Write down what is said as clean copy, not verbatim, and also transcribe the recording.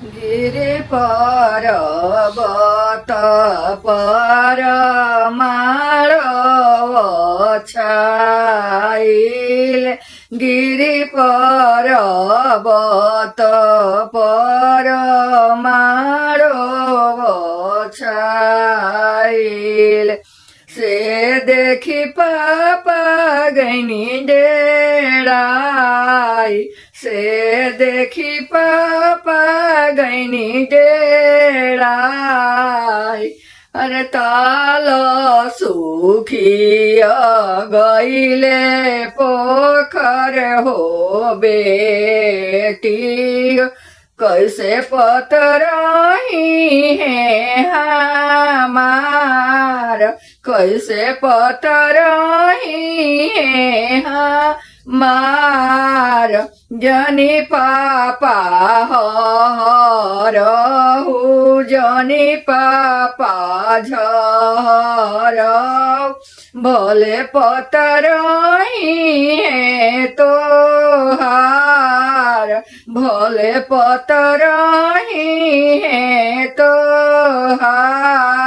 गिरि पर्वत परमाळो छाईल गिरि पर्वत परमाळो छाईल से देखी पापा गैनी डेराई से देखी पापा गैनी डेराई अरे ताल सुखी गईले पोखर हो बेटी कैसे पतरही है हमार कैसे पतरही है हमार जनी पापा हरहु जनी पापा झरहु भले पतरही है तोहार भले पतरही है तोहार।